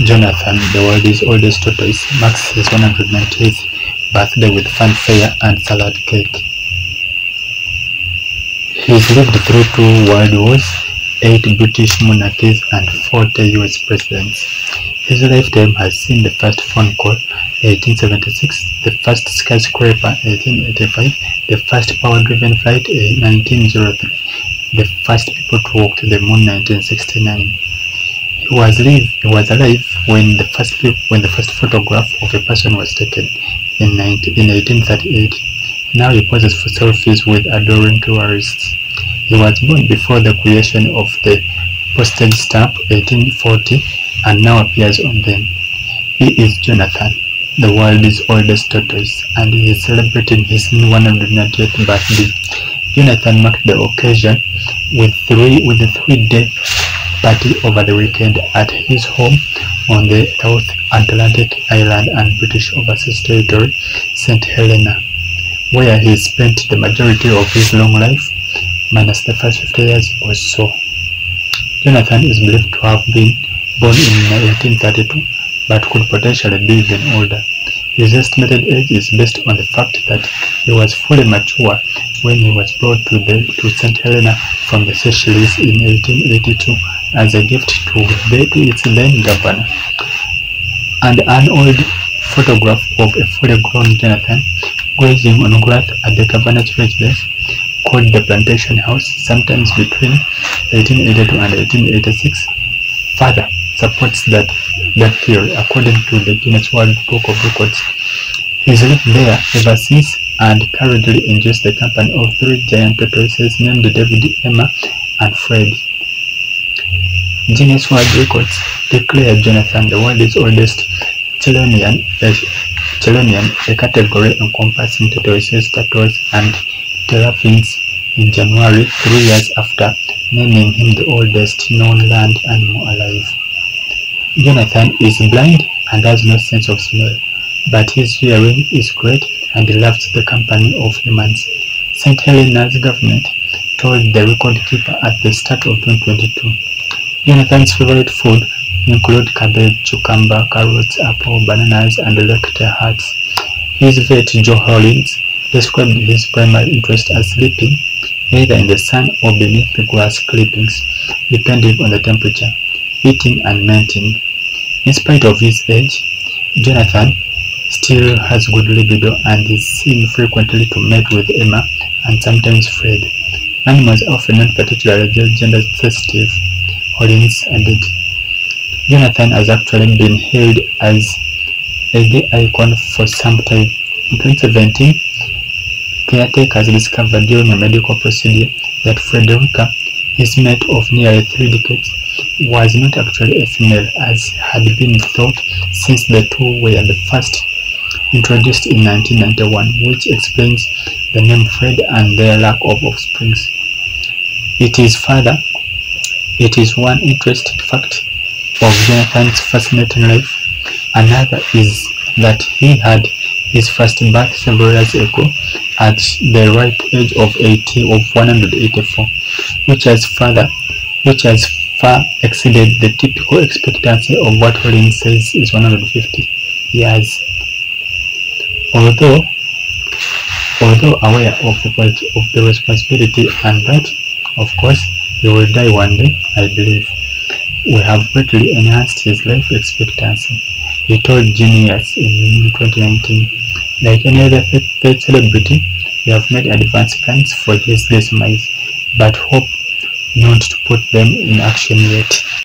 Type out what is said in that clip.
Jonathan, the world's oldest tortoise, marks his 198th birthday with fanfare and salad cake. He's lived through 2 world wars, 8 British monarchies, and 40 US presidents. His lifetime has seen the first phone call, 1876, the first skyscraper, 1885, the first power-driven flight, 1903, the first people to walk to the moon, 1969. He was alive when the first photograph of a person was taken in 1838. Now he poses for selfies with adoring tourists. He was born before the creation of the postage stamp, 1840, and now appears on them. He is Jonathan, the world's oldest tortoise, and he is celebrating his 190th birthday. Jonathan marked the occasion with a 3-day party over the weekend at his home on the South Atlantic island and British Overseas Territory, St. Helena, where he spent the majority of his long life, minus the first 50 years or so. Jonathan is believed to have been born in 1832, but could potentially be even older. His estimated age is based on the fact that he was fully mature when he was brought to St. Helena from the Seychelles in 1882 as a gift to its then governor. And an old photograph of a fully grown Jonathan grazing on grass at the governor's residence, called the Plantation House, sometimes between 1882 and 1886, further supports that theory, according to the Guinness World Book of Records. He's lived there ever since and currently enjoys the company of 3 giant tortoises named David, Emma, and Fred. Guinness World Records declared Jonathan the world's oldest chelonian, a category encompassing tortoises, turtles, and terrapins, in January, 3 years after naming him the oldest known land animal alive. Jonathan is blind and has no sense of smell, but his hearing is great and he loves the company of humans. St. Helena's government told the record keeper at the start of 2022. Jonathan's favorite food include cabbage, cucumber, carrots, apple, bananas, and electric hearts. His vet, Joe Hollins, described his primary interest as sleeping either in the sun or beneath the grass clippings, depending on the temperature, eating and mating. In spite of his age, Jonathan still has good libido and is seen frequently to mate with Emma and sometimes Fred. Animals are often not particularly gender sensitive, Hollins added. Jonathan has actually been hailed as a gay icon for some time. In 2017, caretakers discovered during a medical procedure that Frederica, his mate of nearly 3 decades, was not actually a female, as had been thought since the 2 were the first introduced in 1991, which explains the name Fred and their lack of offspring. It is one interesting fact of Jonathan's fascinating life. Another is that he had his first birth several years ago at the ripe age of 184, which has far exceeded the typical expectancy of what Hollins says is 150 years. Although aware of the responsibility and that, of course, he will die one day, I believe, we have greatly enhanced his life expectancy, he told Genius in 2019. Like any other third celebrity, we have made advanced plans for his demise, but hope not to put them in action yet.